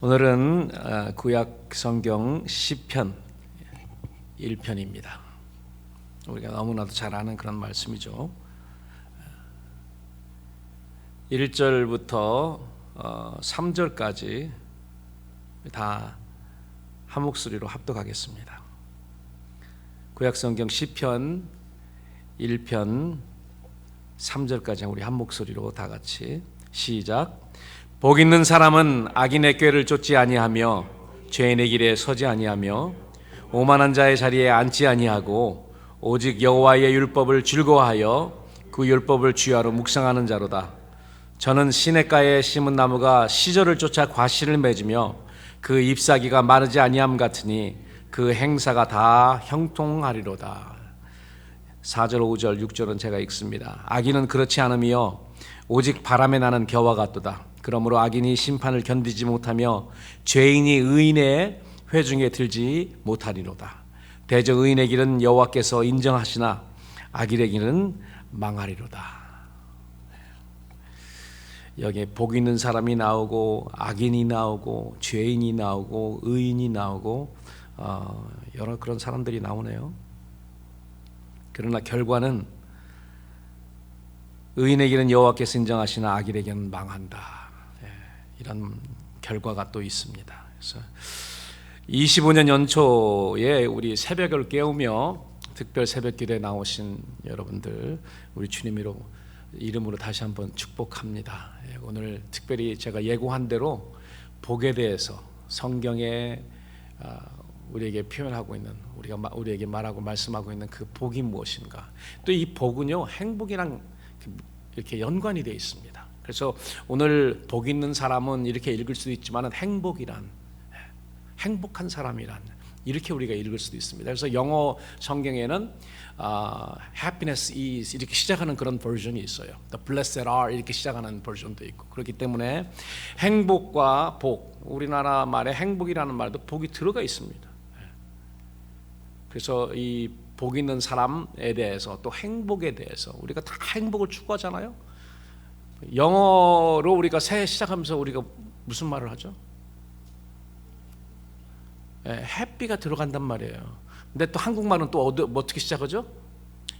오늘은 구약 성경 시편 1편입니다. 우리가 너무나도 잘 아는 그런 말씀이죠. 1절부터 3절까지 다 한 목소리로 합독하겠습니다. 구약 성경 시편 1편 3절까지 우리 한 목소리로 다 같이 시작. 복 있는 사람은 악인의 꾀를 쫓지 아니하며 죄인의 길에 서지 아니하며 오만한 자의 자리에 앉지 아니하고 오직 여호와의 율법을 즐거워하여 그 율법을 주야로 묵상하는 자로다. 저는 시냇가에 심은 나무가 시절을 쫓아 과실을 맺으며 그 잎사귀가 마르지 아니함 같으니 그 행사가 다 형통하리로다. 4절 5절 6절은 제가 읽습니다. 악인은 그렇지 않으며 오직 바람에 나는 겨와 같도다. 그러므로 악인이 심판을 견디지 못하며 죄인이 의인의 회중에 들지 못하리로다. 대저 의인의 길은 여호와께서 인정하시나 악인의 길은 망하리로다. 여기에 복 있는 사람이 나오고 악인이 나오고 죄인이 나오고 의인이 나오고 여러 그런 사람들이 나오네요. 그러나 결과는 의인의 길은 여호와께서 인정하시나 악인의 길은 망한다. 이런 결과가 또 있습니다. 그래서 25년 연초에 우리 새벽을 깨우며 특별 새벽 기도에 나오신 여러분들 우리 주님으로 이름으로 다시 한번 축복합니다. 오늘 특별히 제가 예고한 대로 복에 대해서 성경에 우리에게 표현하고 있는 우리에게 말하고 말씀하고 있는 그 복이 무엇인가. 또 이 복은요 행복이랑 이렇게 연관이 되어 있습니다. 그래서 오늘 복 있는 사람은 이렇게 읽을 수도 있지만 행복이란 행복한 사람이란 이렇게 우리가 읽을 수도 있습니다. 그래서 영어 성경에는 happiness is 이렇게 시작하는 그런 버전이 있어요. The blessed are 이렇게 시작하는 버전도 있고 그렇기 때문에 행복과 복 우리나라 말에 행복이라는 말도 복이 들어가 있습니다. 그래서 이 복 있는 사람에 대해서 또 행복에 대해서 우리가 다 행복을 추구하잖아요. 영어로 우리가 새해 시작하면서 우리가 무슨 말을 하죠? 해피가 들어간단 말이에요. 근데 또 한국말은 또 어떻게 시작하죠?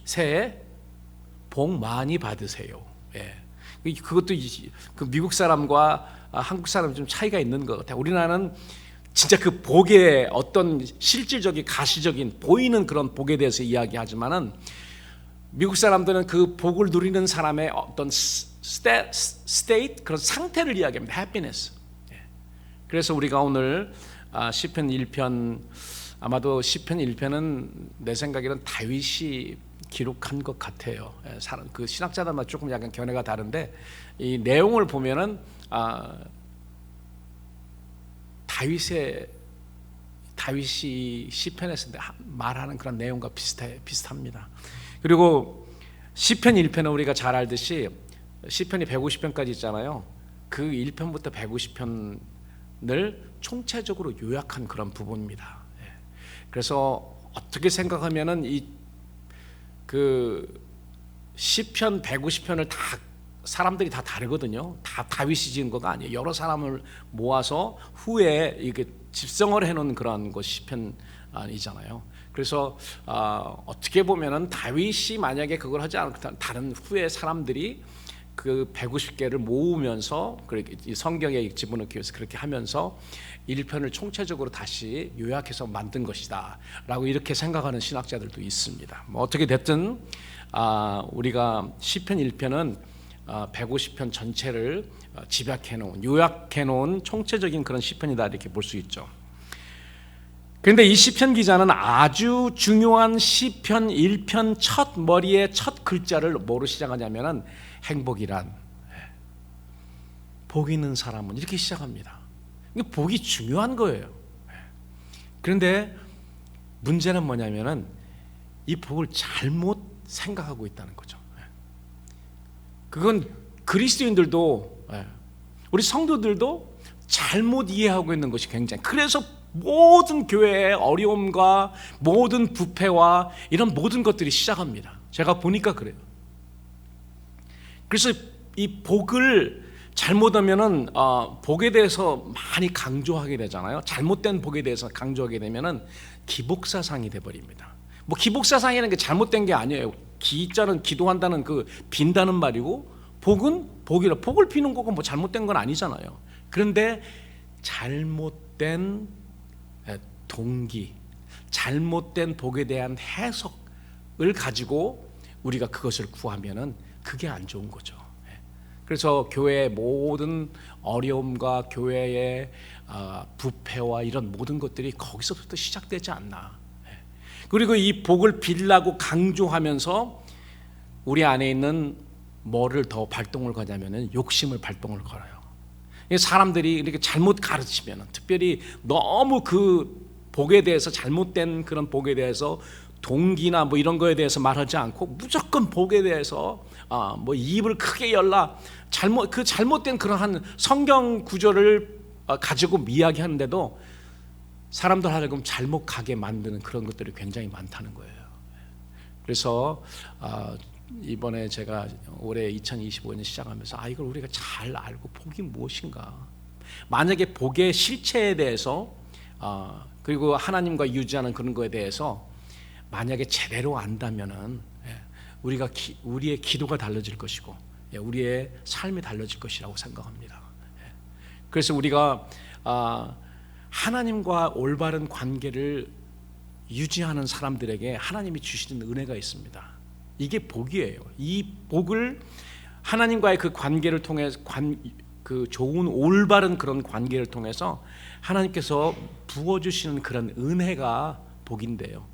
새해 복 많이 받으세요. 그것도 그 미국 사람과 한국 사람 좀 차이가 있는 것 같아요. 우리나라는 진짜 그 복의 어떤 실질적인 가시적인 보이는 그런 복에 대해서 이야기하지만은 미국 사람들은 그 복을 누리는 사람의 어떤 state 그런 상태를 이야기합니다. happiness. 그래서 우리가 오늘 시편 1편 아마도 시편 1편은 내 생각에는 다윗이 기록한 것 같아요. 그 신학자들마다 조금 약간 견해가 다른데 이 내용을 보면은 다윗이 시편에서 말하는 그런 내용과 비슷합니다. 그리고 시편 1편은 우리가 잘 알듯이 시편이 150편까지 있잖아요. 그 1편부터 150편을 총체적으로 요약한 그런 부분입니다. 그래서 어떻게 생각하면은 그 시편 150편을 다 사람들이 다 다르거든요. 다 다윗이 지은 거가 아니에요. 여러 사람을 모아서 후에 이렇게 집성을 해놓은 그런 것 시편이잖아요. 그래서 어떻게 보면은 다윗이 만약에 그걸 하지 않고 다른 후에 사람들이 그 150개를 모으면서 이 성경에 집어넣기 위해서 그렇게 하면서 1편을 총체적으로 다시 요약해서 만든 것이다 라고 이렇게 생각하는 신학자들도 있습니다. 뭐 어떻게 됐든 우리가 시편 1편은 150편 전체를 집약해 놓은 요약해 놓은 총체적인 그런 시편이다 이렇게 볼 수 있죠. 그런데 이 시편 기자는 아주 중요한 시편 1편 첫 머리의 첫 글자를 뭐로 시작하냐면은 행복이란 복 있는 사람은 이렇게 시작합니다. 이게 복이 중요한 거예요. 그런데 문제는 뭐냐면은 이 복을 잘못 생각하고 있다는 거죠. 그건 그리스도인들도 우리 성도들도 잘못 이해하고 있는 것이 굉장히 그래서 모든 교회의 어려움과 모든 부패와 이런 모든 것들이 시작합니다. 제가 보니까 그래요. 그래서 이 복을 잘못하면은 복에 대해서 많이 강조하게 되잖아요. 잘못된 복에 대해서 강조하게 되면은 기복사상이 돼 버립니다. 뭐 기복사상이라는 게 잘못된 게 아니에요. 기자는 기도한다는 그 빈다는 말이고, 복은 복이라, 복을 비는 거고 뭐 잘못된 건 아니잖아요. 그런데 잘못된 동기, 잘못된 복에 대한 해석을 가지고 우리가 그것을 구하면은 그게 안 좋은 거죠. 그래서 교회의 모든 어려움과 교회의 부패와 이런 모든 것들이 거기서부터 시작되지 않나. 그리고 이 복을 빌라고 강조하면서 우리 안에 있는 뭐를 더 발동을 거냐면은 욕심을 발동을 걸어요. 사람들이 이렇게 잘못 가르치면은, 특별히 너무 그 복에 대해서, 잘못된 그런 복에 대해서 동기나 뭐 이런 거에 대해서 말하지 않고 무조건 복에 대해서 뭐 입을 크게 열라, 잘못된 그러한 성경 구절을 가지고 이야기하는데도 사람들 하여금 잘못 가게 만드는 그런 것들이 굉장히 많다는 거예요. 그래서 이번에 제가 올해 2025년 시작하면서 이걸 우리가 잘 알고 복이 무엇인가, 만약에 복의 실체에 대해서 그리고 하나님과 유지하는 그런 거에 대해서 만약에 제대로 안다면은 우리의 기도가 달라질 것이고 우리의 삶이 달라질 것이라고 생각합니다. 그래서 우리가 하나님과 올바른 관계를 유지하는 사람들에게 하나님이 주시는 은혜가 있습니다. 이게 복이에요. 이 복을 하나님과의 그 관계를 통해 그 좋은 올바른 그런 관계를 통해서 하나님께서 부어주시는 그런 은혜가 복인데요.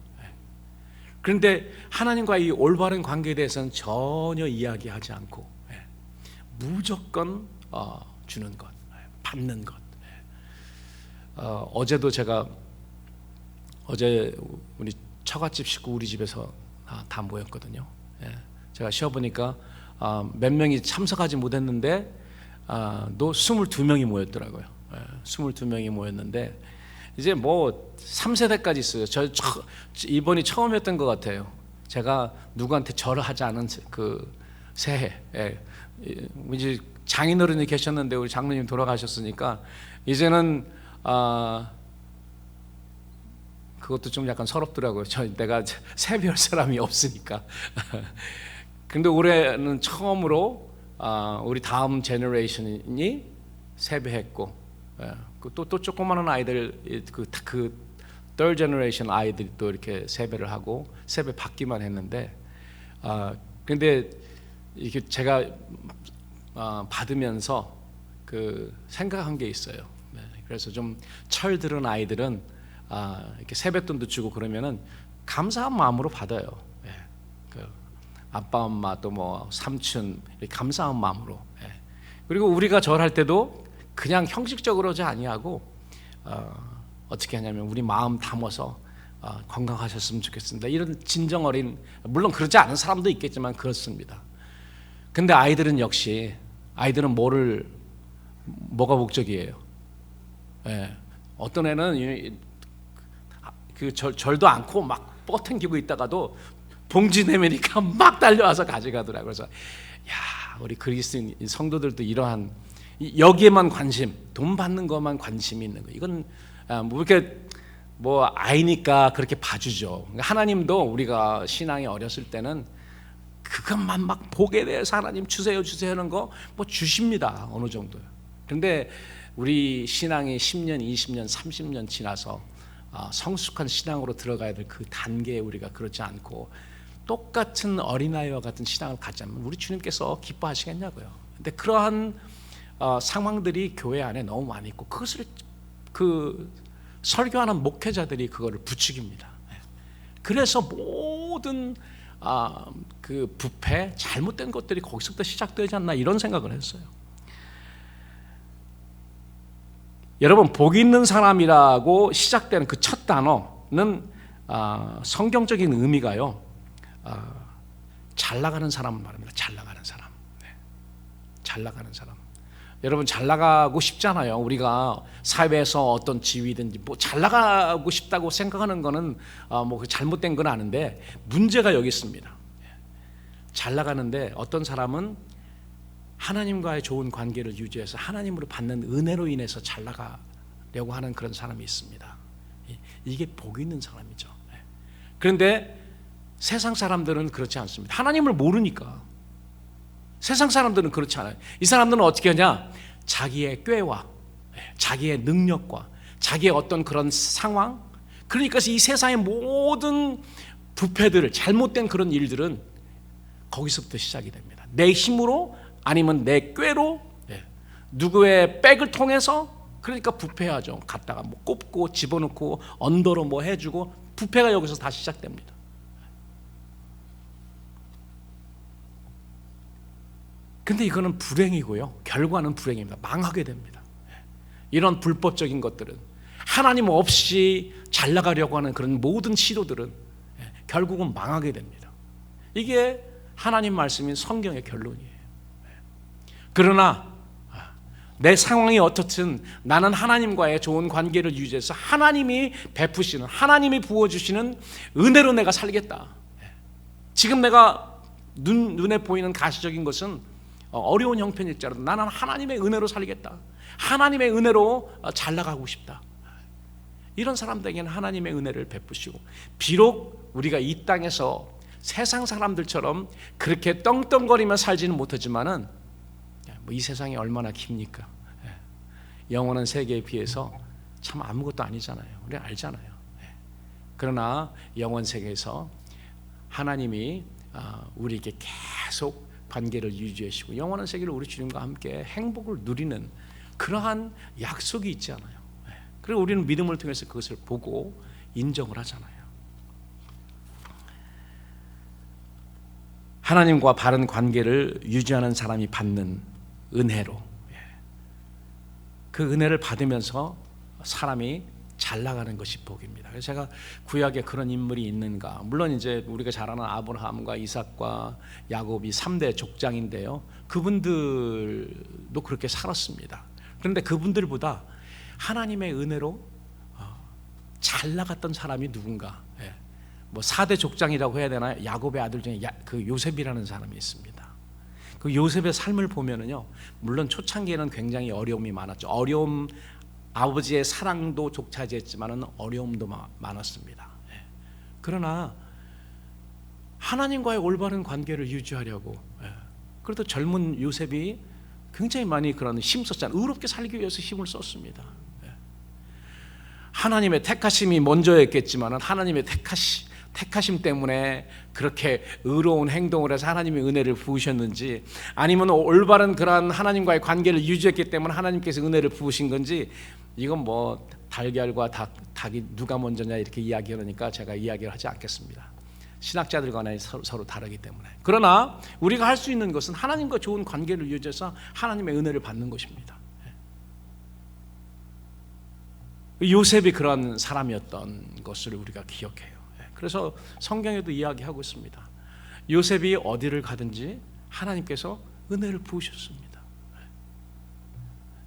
그런데 하나님과 이 올바른 관계에 대해서는 전혀 이야기하지 않고 무조건 주는 것, 받는 것. 어제도 제가 우리 처갓집 식구 우리 집에서 다 모였거든요. 제가 쉬어보니까 몇 명이 참석하지 못했는데 또 22명이 모였더라고요. 22명이 모였는데 이제 뭐 3세대까지 있어요. 이번이 처음이었던 것 같아요. 제가 누구한테 절을 하지 않은 그 새해. 이제 장인어른이 계셨는데 우리 장로님 돌아가셨으니까 이제는 그것도 좀 약간 서럽더라고요. 내가 세배할 사람이 없으니까. 근데 올해는 처음으로 우리 다음 제너레이션이 세배했고, 또 조그마한 아이들, 그 third generation 아이들이 또 이렇게 세배를 하고 세배 받기만 했는데, 근데 이게 제가 받으면서 그 생각한 게 있어요. 그래서 좀 철들은 아이들은 이렇게 세뱃돈도 주고 그러면은 감사한 마음으로 받아요. 그 아빠, 엄마, 또 뭐 삼촌, 이렇게 감사한 마음으로. 그리고 우리가 절할 때도 그냥 형식적으로 하지 아니하고 어떻게 하냐면 우리 마음 담아서 건강하셨으면 좋겠습니다, 이런 진정 어린, 물론 그러지 않은 사람도 있겠지만 그렇습니다. 근데 아이들은 역시 뭐가 목적이에요? 어떤 애는 그 절도 않고 막 뻗당기고 있다가도 봉지 내밀니까 막 달려와서 가져가더라고요. 그래서 야, 우리 그리스도인 성도들도 이러한 여기에만 관심, 돈 받는 것만 관심이 있는 거, 이건 뭐 이렇게 뭐 아이니까 그렇게 봐주죠. 하나님도 우리가 신앙이 어렸을 때는 그것만 막 복에 대해서 하나님 주세요 하는 거 뭐 주십니다, 어느 정도요. 그런데 우리 신앙이 10년, 20년, 30년 지나서 성숙한 신앙으로 들어가야 될 그 단계에 우리가 그렇지 않고 똑같은 어린아이와 같은 신앙을 갖자면 우리 주님께서 기뻐하시겠냐고요. 근데 그러한 상황들이 교회 안에 너무 많이 있고 그것을 그 설교하는 목회자들이 그거를 부추깁니다. 그래서 모든 그 부패, 잘못된 것들이 거기서부터 시작되지 않나, 이런 생각을 했어요. 여러분, 복 있는 사람이라고 시작되는 그 첫 단어는 성경적인 의미가요, 잘 나가는 사람을 말합니다. 잘 나가는 사람. 잘 나가는 사람. 여러분, 잘 나가고 싶잖아요. 우리가 사회에서 어떤 지위든지 뭐 잘 나가고 싶다고 생각하는 거는 뭐 잘못된 건 아는데, 문제가 여기 있습니다. 잘 나가는데 어떤 사람은 하나님과의 좋은 관계를 유지해서 하나님으로 받는 은혜로 인해서 잘 나가려고 하는 그런 사람이 있습니다. 이게 복 있는 사람이죠. 그런데 세상 사람들은 그렇지 않습니다. 하나님을 모르니까. 세상 사람들은 그렇지 않아요. 이 사람들은 어떻게 하냐? 자기의 꾀와 자기의 능력과 자기의 어떤 그런 상황, 그러니까 이 세상의 모든 부패들을, 잘못된 그런 일들은 거기서부터 시작이 됩니다. 내 힘으로 아니면 내 꾀로, 누구의 백을 통해서, 그러니까 부패하죠. 갖다가 뭐 꼽고 집어넣고 언더로 뭐 해주고, 부패가 여기서 다 시작됩니다. 근데 이거는 불행이고요, 결과는 불행입니다. 망하게 됩니다. 이런 불법적인 것들은, 하나님 없이 잘 나가려고 하는 그런 모든 시도들은 결국은 망하게 됩니다. 이게 하나님 말씀인 성경의 결론이에요. 그러나 내 상황이 어떻든 나는 하나님과의 좋은 관계를 유지해서 하나님이 베푸시는, 하나님이 부어주시는 은혜로 내가 살겠다. 지금 내가 눈에 보이는 가시적인 것은 어려운 형편일지라도 나는 하나님의 은혜로 살겠다. 하나님의 은혜로 잘 나가고 싶다. 이런 사람들에게는 하나님의 은혜를 베푸시고, 비록 우리가 이 땅에서 세상 사람들처럼 그렇게 떵떵거리며 살지는 못하지만은, 뭐 이 세상이 얼마나 깁니까? 영원한 세계에 비해서 참 아무것도 아니잖아요. 우리 알잖아요. 그러나 영원 세계에서 하나님이 우리에게 계속 관계를 유지하시고 영원한 세계를 우리 주님과 함께 행복을 누리는 그러한 약속이 있지 않아요. 그리고 우리는 믿음을 통해서 그것을 보고 인정을 하잖아요. 하나님과 바른 관계를 유지하는 사람이 받는 은혜로, 그 은혜를 받으면서 사람이 잘 나가는 것이 복입니다. 그래서 제가 구약에 그런 인물이 있는가, 물론 이제 우리가 잘 아는 아브라함과 이삭과 야곱이 3대 족장인데요, 그분들도 그렇게 살았습니다. 그런데 그분들보다 하나님의 은혜로 잘 나갔던 사람이 누군가, 뭐 4대 족장이라고 해야 되나요? 야곱의 아들 중에 그 요셉이라는 사람이 있습니다. 그 요셉의 삶을 보면은요, 물론 초창기에는 굉장히 어려움이 많았죠. 어려움, 아버지의 사랑도 족차지했지만은 어려움도 많았습니다. 그러나 하나님과의 올바른 관계를 유지하려고, 그래도 젊은 요셉이 굉장히 많이 그런 힘 썼잖아요. 의롭게 살기 위해서 힘을 썼습니다. 하나님의 택하심이 먼저였겠지만은 하나님의 택하심 때문에 그렇게 의로운 행동을 해서 하나님의 은혜를 부으셨는지, 아니면 올바른 그러한 하나님과의 관계를 유지했기 때문에 하나님께서 은혜를 부으신 건지, 이건 뭐 달걀과 닭이 누가 먼저냐 이렇게 이야기하니까 제가 이야기를 하지 않겠습니다. 신학자들 간에 서로 다르기 때문에. 그러나 우리가 할 수 있는 것은 하나님과 좋은 관계를 유지해서 하나님의 은혜를 받는 것입니다. 요셉이 그런 사람이었던 것을 우리가 기억해요. 그래서 성경에도 이야기하고 있습니다. 요셉이 어디를 가든지 하나님께서 은혜를 부으셨습니다.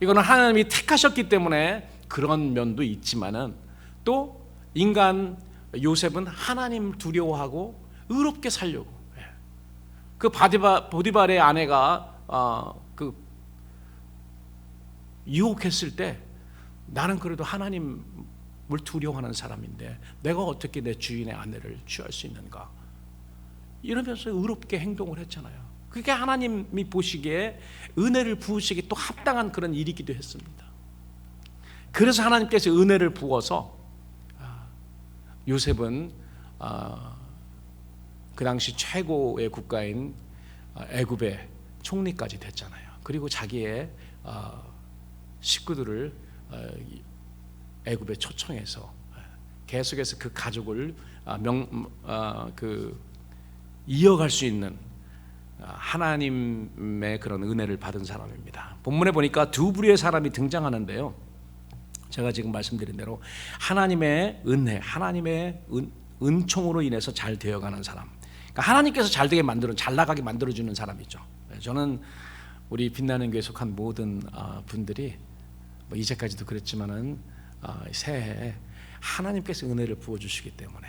이거는 하나님이 택하셨기 때문에 그런 면도 있지만은, 또 인간 요셉은 하나님 두려워하고 의롭게 살려고, 그 보디발의 아내가 그 유혹했을 때, 나는 그래도 하나님을 두려워하는 사람인데 내가 어떻게 내 주인의 아내를 취할 수 있는가, 이러면서 의롭게 행동을 했잖아요. 그게 하나님이 보시기에 은혜를 부으시기 또 합당한 그런 일이기도 했습니다. 그래서 하나님께서 은혜를 부어서 요셉은 그 당시 최고의 국가인 애굽의 총리까지 됐잖아요. 그리고 자기의 식구들을 애굽에 초청해서 계속해서 그 가족을 이어갈 수 있는 하나님의 그런 은혜를 받은 사람입니다. 본문에 보니까 두 부류의 사람이 등장하는데요, 제가 지금 말씀드린 대로 하나님의 은혜, 하나님의 은총으로 인해서 잘 되어가는 사람, 그러니까 하나님께서 잘 되게 잘 나가게 만들어주는 사람이죠. 저는 우리 빛나는 교회에 속한 모든 분들이 뭐 이제까지도 그랬지만은 새해에 하나님께서 은혜를 부어주시기 때문에,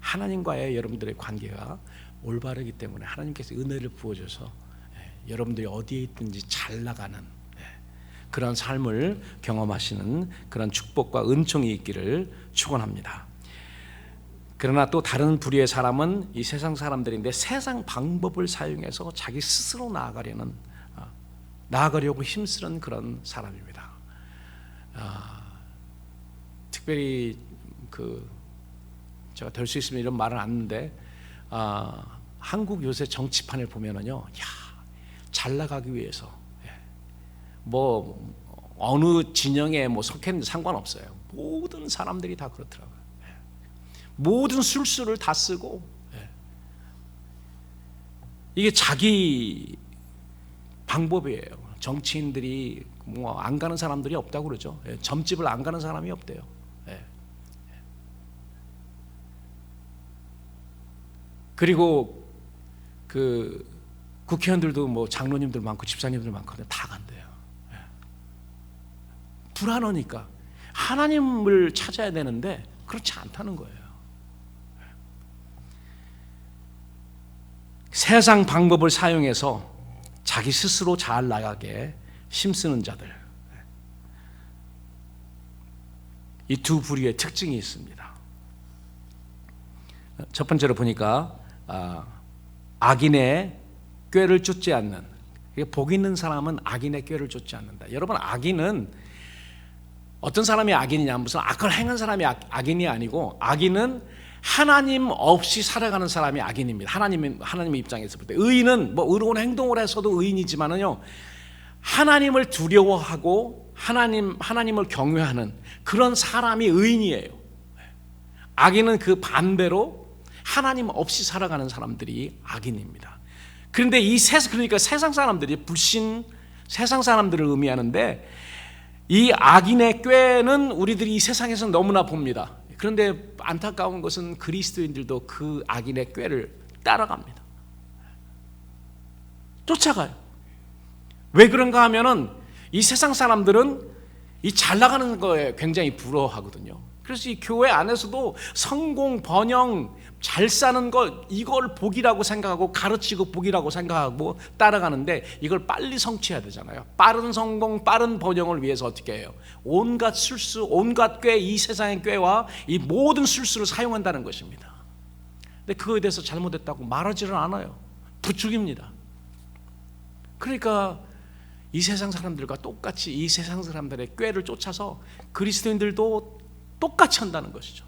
하나님과의 여러분들의 관계가 올바르기 때문에 하나님께서 은혜를 부어줘서 여러분들이 어디에 있든지 잘 나가는 그런 삶을 경험하시는 그런 축복과 은총이 있기를 축원합니다. 그러나 또 다른 부류의 사람은 이 세상 사람들인데 세상 방법을 사용해서 자기 스스로 나아가려고 힘쓰는 그런 사람입니다. 특별히 제가 될 수 있으면 이런 말은 안 하는데 한국 요새 정치판을 보면은요, 잘 나가기 위해서 뭐 어느 진영에 속했는지 상관없어요. 모든 사람들이 다 그렇더라고요. 모든 술수를 다 쓰고, 이게 자기 방법이에요. 정치인들이 안 가는 사람들이 없다고 그러죠. 점집을 안 가는 사람이 없대요. 그리고 국회의원들도 장로님들 많고 집사님들 많거든요. 다 간대요. 불안하니까 하나님을 찾아야 되는데 그렇지 않다는 거예요. 세상 방법을 사용해서 자기 스스로 잘 나가게 힘쓰는 자들, 이 두 부류의 특징이 있습니다. 첫 번째로 보니까 악인의 꾀를 쫓지 않는, 복 있는 사람은 악인의 꾀를 쫓지 않는다. 여러분, 악인은 어떤 사람이 악인이냐, 무슨 악을 행한 사람이 악인이 아니고, 악인은 하나님 없이 살아가는 사람이 악인입니다. 하나님의 입장에서 볼 때. 의인은 의로운 행동을 해서도 의인이지만은요, 하나님을 두려워하고 하나님을 경외하는 그런 사람이 의인이에요. 악인은 그 반대로 하나님 없이 살아가는 사람들이 악인입니다. 그런데 그러니까 세상 사람들이 세상 사람들을 의미하는데, 이 악인의 꾀는 우리들이 이 세상에서 너무나 봅니다. 그런데 안타까운 것은 그리스도인들도 그 악인의 꾀를 따라갑니다. 쫓아가요. 왜 그런가 하면은 이 세상 사람들은 이 잘 나가는 거에 굉장히 부러워하거든요. 그래서 이 교회 안에서도 성공, 번영, 잘 사는 것, 이걸 복이라고 생각하고 가르치고 복이라고 생각하고 따라가는데, 이걸 빨리 성취해야 되잖아요. 빠른 성공, 빠른 번영을 위해서 어떻게 해요? 온갖 술수, 온갖 꾀, 이 세상의 꾀와 이 모든 술수를 사용한다는 것입니다. 근데 그거에 대해서 잘못했다고 말하지는 않아요. 부추깁니다. 그러니까 이 세상 사람들과 똑같이 이 세상 사람들의 꾀를 쫓아서 그리스도인들도 똑같이 한다는 것이죠.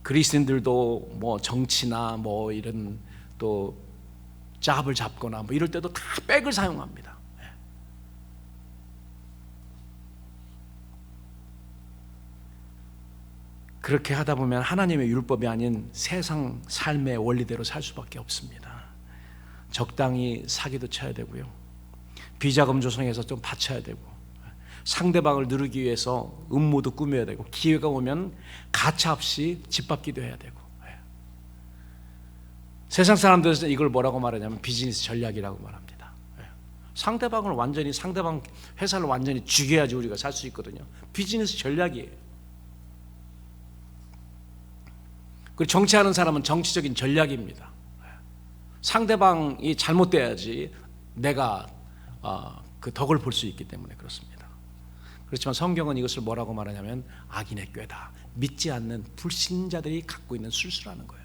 그리스도인들도 정치나 이런 또 잡을 잡거나 이럴 때도 다 백을 사용합니다. 그렇게 하다 보면 하나님의 율법이 아닌 세상 삶의 원리대로 살 수밖에 없습니다. 적당히 사기도 쳐야 되고요, 비자금 조성해서 좀 바쳐야 되고, 상대방을 누르기 위해서 음모도 꾸며야 되고, 기회가 오면 가차없이 짓밟기도 해야 되고. 세상 사람들은 이걸 뭐라고 말하냐면 비즈니스 전략이라고 말합니다. 상대방 회사를 완전히 죽여야지 우리가 살 수 있거든요. 비즈니스 전략이에요. 그리고 정치하는 사람은 정치적인 전략입니다. 상대방이 잘못돼야지 내가 그 덕을 볼 수 있기 때문에 그렇습니다. 그렇지만 성경은 이것을 뭐라고 말하냐면 악인의 꾀다. 믿지 않는 불신자들이 갖고 있는 술수라는 거예요.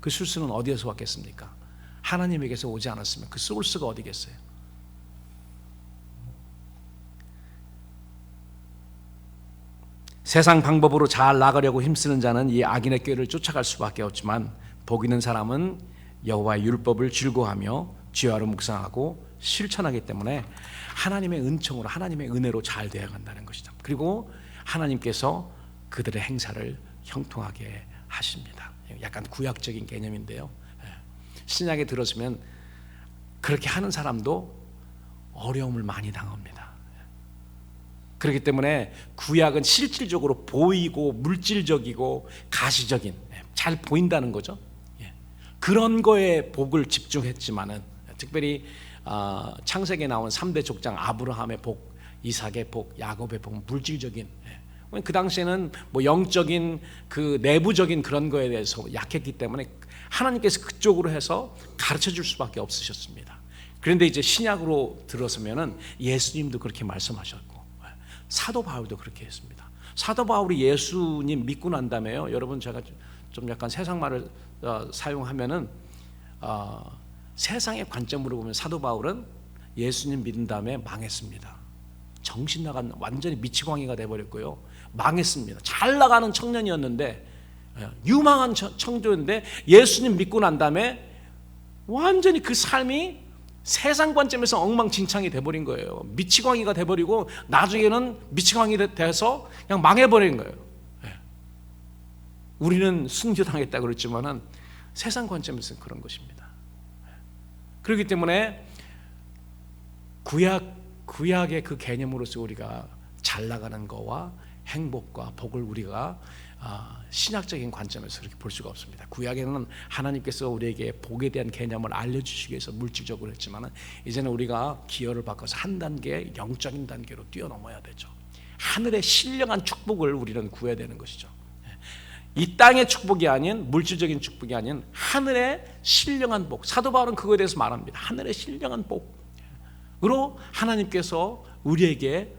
그 술수는 어디에서 왔겠습니까? 하나님에게서 오지 않았으면 그 소스가 어디겠어요? 세상 방법으로 잘 나가려고 힘쓰는 자는 이 악인의 꾀를 쫓아갈 수밖에 없지만, 복 있는 사람은 여호와의 율법을 즐거워하며 지혜로 묵상하고 실천하기 때문에 하나님의 은총으로, 하나님의 은혜로 잘 되어간다는 것이죠. 그리고 하나님께서 그들의 행사를 형통하게 하십니다. 약간 구약적인 개념인데요, 신약에 들었으면 그렇게 하는 사람도 어려움을 많이 당합니다. 그렇기 때문에 구약은 실질적으로 보이고 물질적이고 가시적인, 잘 보인다는 거죠. 그런 거에 복을 집중했지만은, 특별히 창세기에 나온 3대 족장 아브라함의 복, 이삭의 복, 야곱의 복, 물질적인, 그 당시에는 뭐 영적인 그 내부적인 그런 거에 대해서 약했기 때문에 하나님께서 그쪽으로 해서 가르쳐 줄 수밖에 없으셨습니다. 그런데 이제 신약으로 들어서면은 예수님도 그렇게 말씀하셨고 사도 바울도 그렇게 했습니다. 사도 바울이 예수님 믿고 난 다음에요. 여러분 제가 좀 약간 세상 말을 사용하면은 세상의 관점으로 보면 사도 바울은 예수님 믿은 다음에 망했습니다. 정신 나간 완전히 미치광이가 돼버렸고요. 망했습니다. 잘 나가는 청년이었는데 유망한 청조인데 예수님 믿고 난 다음에 완전히 그 삶이 세상 관점에서 엉망진창이 돼버린 거예요. 미치광이가 돼버리고 나중에는 미치광이 돼서 그냥 망해버린 거예요. 우리는 순교당했다 그랬지만은 세상 관점에서는 그런 것입니다. 그렇기 때문에 구약의 그 개념으로서 우리가 잘 나가는 거와 행복과 복을 우리가 신학적인 관점에서 그렇게 볼 수가 없습니다. 구약에는 하나님께서 우리에게 복에 대한 개념을 알려주시기 위해서 물질적으로 했지만 이제는 우리가 기여를 바꿔서 한 단계 영적인 단계로 뛰어넘어야 되죠. 하늘의 신령한 축복을 우리는 구해야 되는 것이죠. 이 땅의 축복이 아닌 물질적인 축복이 아닌 하늘의 신령한 복. 사도 바울은 그거에 대해서 말합니다. 하늘의 신령한 복으로 하나님께서 우리에게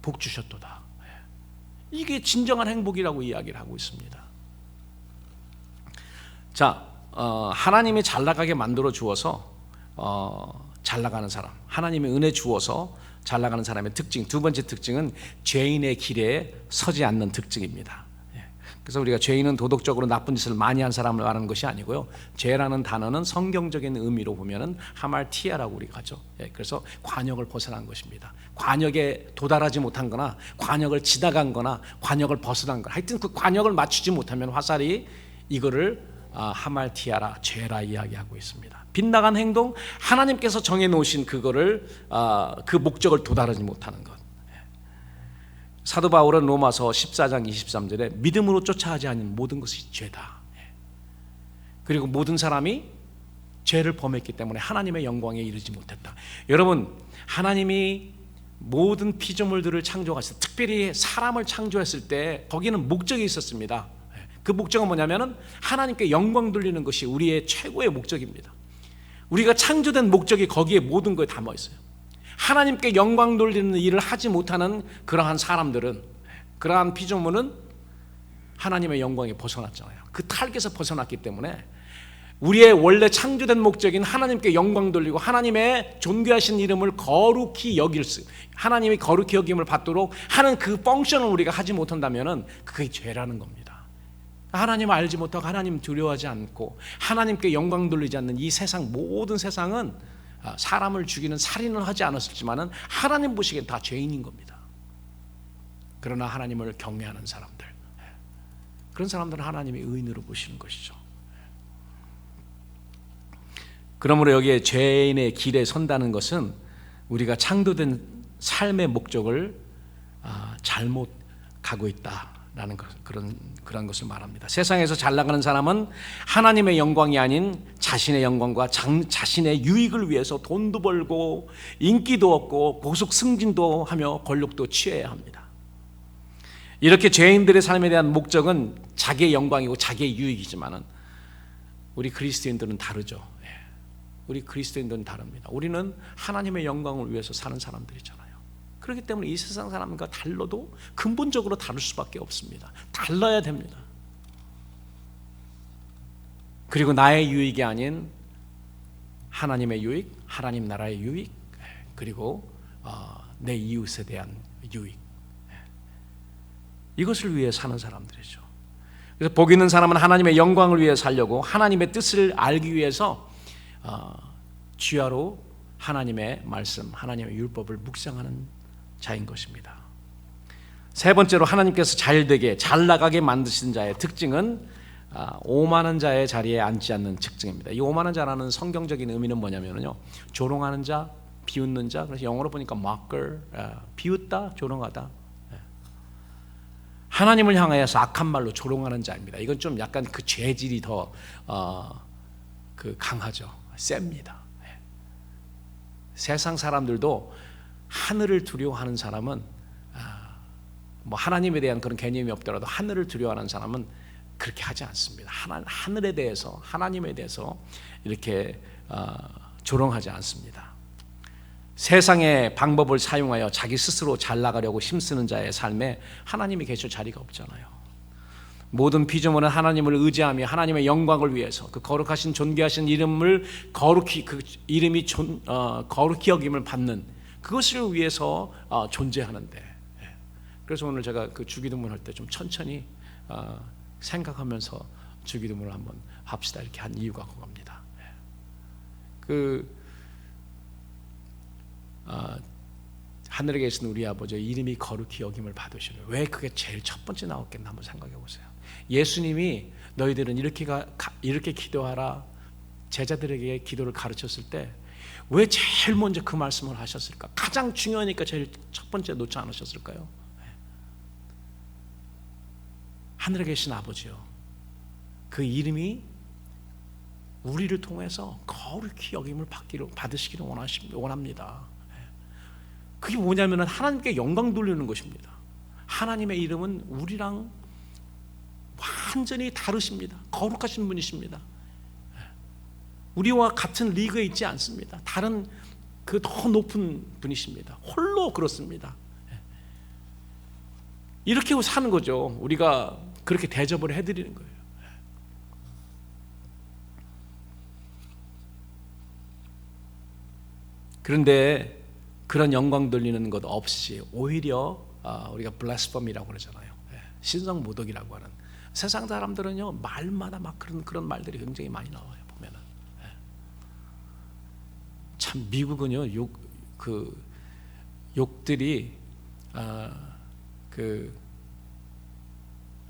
복 주셨도다. 이게 진정한 행복이라고 이야기를 하고 있습니다. 자, 하나님이 잘 나가게 만들어 주어서 잘 나가는 사람, 하나님의 은혜 주어서 잘 나가는 사람의 특징, 두 번째 특징은 죄인의 길에 서지 않는 특징입니다. 그래서 우리가 죄인은 도덕적으로 나쁜 짓을 많이 한 사람을 말하는 것이 아니고요. 죄라는 단어는 성경적인 의미로 보면은 하말티아라고 우리가 하죠. 그래서 관역을 벗어난 것입니다. 관역에 도달하지 못한 거나 관역을 지나간 거나 관역을 벗어난 거. 하여튼 그 관역을 맞추지 못하면 화살이 이거를 하말티아라, 죄라 이야기하고 있습니다. 빗나간 행동, 하나님께서 정해놓으신 그거를 그 목적을 도달하지 못하는 것. 사도 바울은 로마서 14장 23절에 믿음으로 쫓아하지 않는 모든 것이 죄다. 그리고 모든 사람이 죄를 범했기 때문에 하나님의 영광에 이르지 못했다. 여러분, 하나님이 모든 피조물들을 창조하셨을 때, 특별히 사람을 창조했을 때 거기는 목적이 있었습니다. 그 목적은 뭐냐면은 하나님께 영광 돌리는 것이 우리의 최고의 목적입니다. 우리가 창조된 목적이 거기에 모든 거에 담아 있어요. 하나님께 영광 돌리는 일을 하지 못하는 그러한 사람들은, 그러한 피조물은 하나님의 영광에 벗어났잖아요. 그 탈에서 벗어났기 때문에 우리의 원래 창조된 목적인 하나님께 영광 돌리고 하나님의 존귀하신 이름을 거룩히 여길 수, 하나님이 거룩히 여김을 받도록 하는 그 펑션을 우리가 하지 못한다면 그게 죄라는 겁니다. 하나님을 알지 못하고 하나님 두려워하지 않고 하나님께 영광 돌리지 않는 이 세상, 모든 세상은 사람을 죽이는 살인을 하지 않았을지만은 하나님 보시기엔 다 죄인인 겁니다. 그러나 하나님을 경외하는 사람들, 그런 사람들은 하나님의 의인으로 보시는 것이죠. 그러므로 여기에 죄인의 길에 선다는 것은 우리가 창조된 삶의 목적을 잘못 가고 있다라는 그런 것을 말합니다. 세상에서 잘 나가는 사람은 하나님의 영광이 아닌 자신의 영광과 자신의 유익을 위해서 돈도 벌고 인기도 얻고 고속 승진도 하며 권력도 취해야 합니다. 이렇게 죄인들의 삶에 대한 목적은 자기의 영광이고 자기의 유익이지만은 우리 그리스도인들은 다르죠. 우리 그리스도인들은 다릅니다. 우리는 하나님의 영광을 위해서 사는 사람들이잖아요. 그렇기 때문에 이 세상 사람과 달라도 근본적으로 다를 수밖에 없습니다. 달라야 됩니다. 그리고 나의 유익이 아닌 하나님의 유익, 하나님 나라의 유익, 그리고 내 이웃에 대한 유익, 이것을 위해 사는 사람들이죠. 그래서 복 있는 사람은 하나님의 영광을 위해 살려고 하나님의 뜻을 알기 위해서 주야로 하나님의 말씀, 하나님의 율법을 묵상하는 자인 것입니다. 세 번째로 하나님께서 잘되게 잘 나가게 만드신 자의 특징은 오만한 자의 자리에 앉지 않는 특징입니다. 이 오만한 자라는 성경적인 의미는 뭐냐면요, 조롱하는 자, 비웃는 자. 그래서 영어로 보니까 mocker, 비웃다, 조롱하다. 하나님을 향하여서 악한 말로 조롱하는 자입니다. 이건 좀 약간 그 죄질이 더 강하죠. 셉니다. 세상 사람들도 하늘을 두려워하는 사람은 뭐 하나님에 대한 그런 개념이 없더라도 하늘을 두려워하는 사람은 그렇게 하지 않습니다. 하늘에 대해서, 하나님에 대해서 이렇게 조롱하지 않습니다. 세상의 방법을 사용하여 자기 스스로 잘 나가려고 힘쓰는 자의 삶에 하나님이 계실 자리가 없잖아요. 모든 피조물은 하나님을 의지하며 하나님의 영광을 위해서 그 거룩하신 존귀하신 이름을 그 이름이 거룩히 여김을 받는 그것을 위해서 존재하는데, 그래서 오늘 제가 그 주기도문 할 때 좀 천천히 생각하면서 주기도문을 한번 합시다 이렇게 한 이유가 그겁니다. 하늘에 계신 우리 아버지의 이름이 거룩히 여김을 받으시는, 왜 그게 제일 첫 번째 나왔겠나 한번 생각해 보세요. 예수님이 너희들은 이렇게 기도하라 제자들에게 기도를 가르쳤을 때 왜 제일 먼저 그 말씀을 하셨을까? 가장 중요하니까 제일 첫 번째 놓지 않으셨을까요? 하늘에 계신 아버지요, 그 이름이 우리를 통해서 거룩히 여김을 받으시기를 원합니다. 그게 뭐냐면 하나님께 영광 돌리는 것입니다. 하나님의 이름은 우리랑 완전히 다르십니다. 거룩하신 분이십니다. 우리와 같은 리그에 있지 않습니다. 다른 그 더 높은 분이십니다. 홀로 그렇습니다. 이렇게 사는 거죠. 우리가 그렇게 대접을 해드리는 거예요. 그런데 그런 영광 돌리는 것 없이 오히려 우리가 블라스퍼미라고 그러잖아요. 신성 모독이라고 하는, 세상 사람들은요 말마다 막 그런 말들이 굉장히 많이 나와요. 보면은 참 미국은요 욕들이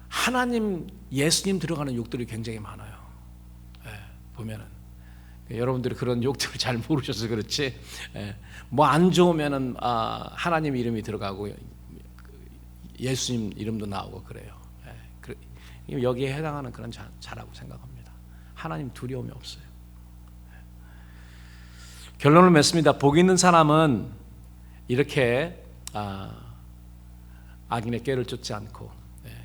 하나님, 예수님 들어가는 욕들이 굉장히 많아요. 보면은 여러분들이 그런 욕들을 잘 모르셔서 그렇지, 뭐 안 좋으면은 하나님 이름이 들어가고 예수님 이름도 나오고 그래요. 여기에 해당하는 그런 자라고 생각합니다. 하나님 두려움이 없어요. 결론을 맺습니다. 복 있는 사람은 이렇게 악인의 꾀를 쫓지 않고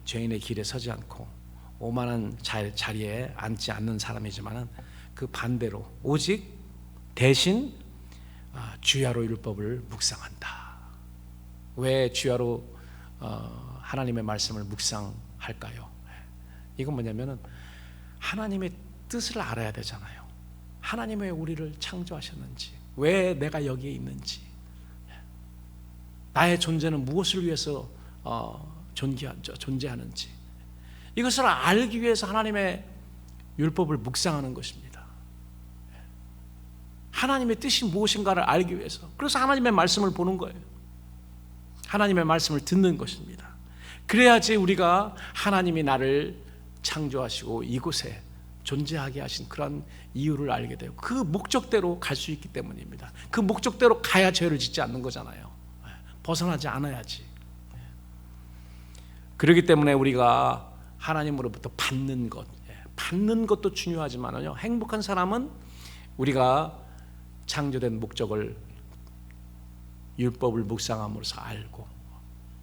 죄인의 길에 서지 않고 오만한 자리에 앉지 않는 사람이지만은 그 반대로 오직 대신 주야로 율법을 묵상한다. 왜 주야로 하나님의 말씀을 묵상할까요? 이건 뭐냐면은 하나님의 뜻을 알아야 되잖아요. 하나님이 왜 우리를 창조하셨는지, 왜 내가 여기에 있는지, 나의 존재는 무엇을 위해서 존재하는지, 이것을 알기 위해서 하나님의 율법을 묵상하는 것입니다. 하나님의 뜻이 무엇인가를 알기 위해서. 그래서 하나님의 말씀을 보는 거예요. 하나님의 말씀을 듣는 것입니다. 그래야지 우리가 하나님이 나를 창조하시고 이곳에 존재하게 하신 그런 이유를 알게 되고 그 목적대로 갈 수 있기 때문입니다. 그 목적대로 가야 죄를 짓지 않는 거잖아요. 벗어나지 않아야지. 그렇기 때문에 우리가 하나님으로부터 받는 것도 중요하지만요, 행복한 사람은 우리가 창조된 목적을 율법을 묵상함으로써 알고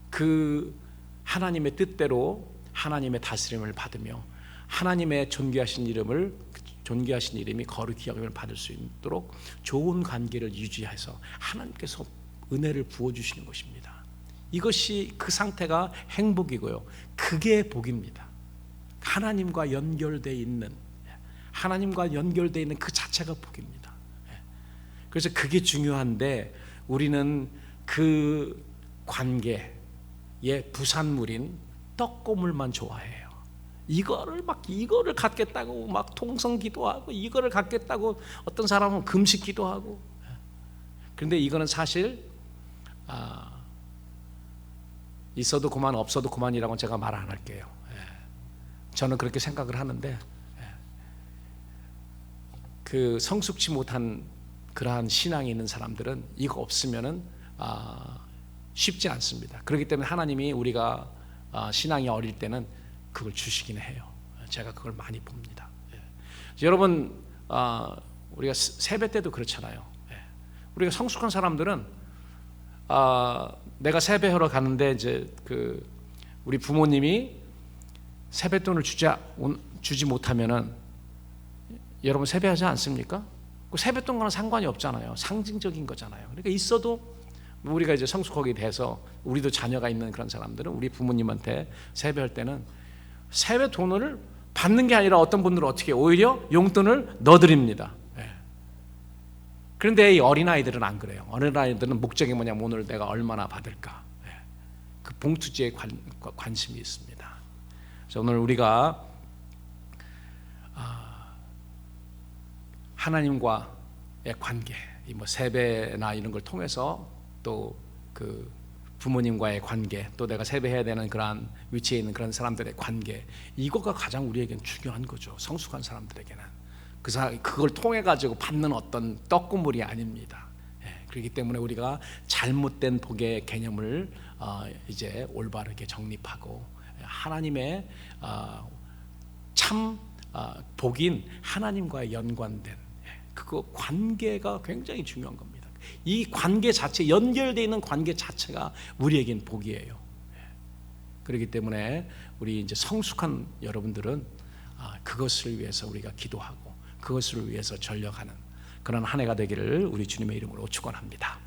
그 하나님의 뜻대로 하나님의 다스림을 받으며 하나님의 존귀하신 이름이 거룩히 여김을 받을 수 있도록 좋은 관계를 유지해서 하나님께서 은혜를 부어주시는 것입니다. 이것이 그 상태가 행복이고요, 그게 복입니다. 하나님과 연결되어 있는 그 자체가 복입니다. 그래서 그게 중요한데 우리는 그 관계의 부산물인 떡고물만 좋아해요. 이거를 갖겠다고 막 통성 기도하고 이거를 갖겠다고 어떤 사람은 금식 기도하고. 그런데 이거는 사실 있어도 그만 없어도 그만이라고 제가 말 안 할게요. 저는 그렇게 생각을 하는데 그 성숙치 못한 그러한 신앙이 있는 사람들은 이거 없으면은 쉽지 않습니다. 그렇기 때문에 하나님이 우리가 신앙이 어릴 때는 그걸 주시긴 해요. 제가 그걸 많이 봅니다. 여러분, 우리가 세배 때도 그렇잖아요. 우리가 성숙한 사람들은 내가 세배하러 가는데 이제 그 우리 부모님이 세뱃돈을 주지 못하면은 여러분 세배하지 않습니까? 그 세뱃돈과는 상관이 없잖아요. 상징적인 거잖아요. 그러니까 있어도 우리가 이제 성숙하게 돼서 우리도 자녀가 있는 그런 사람들은 우리 부모님한테 세배할 때는 세뱃돈을 받는 게 아니라 어떤 분들은 어떻게 오히려 용돈을 넣어드립니다. 그런데 이 어린아이들은 안 그래요. 어린아이들은 목적이 뭐냐면 오늘 내가 얼마나 받을까, 그 봉투지에 관심이 있습니다. 그래서 오늘 우리가 하나님과의 관계, 뭐 세배나 이런 걸 통해서 또 그 부모님과의 관계, 또 내가 세배해야 되는 그러한 위치에 있는 그런 사람들의 관계, 이거가 가장 우리에겐 중요한 거죠. 성숙한 사람들에게는 그걸 통해 가지고 받는 어떤 떡고물이 아닙니다. 그렇기 때문에 우리가 잘못된 복의 개념을 이제 올바르게 정립하고 하나님의 참 복인 하나님과의 연관된 그 관계가 굉장히 중요한 겁니다. 이 관계 자체, 연결되어 있는 관계 자체가 우리에겐 복이에요. 그렇기 때문에 우리 이제 성숙한 여러분들은 그것을 위해서 우리가 기도하고 그것을 위해서 전력하는 그런 한 해가 되기를 우리 주님의 이름으로 축원합니다.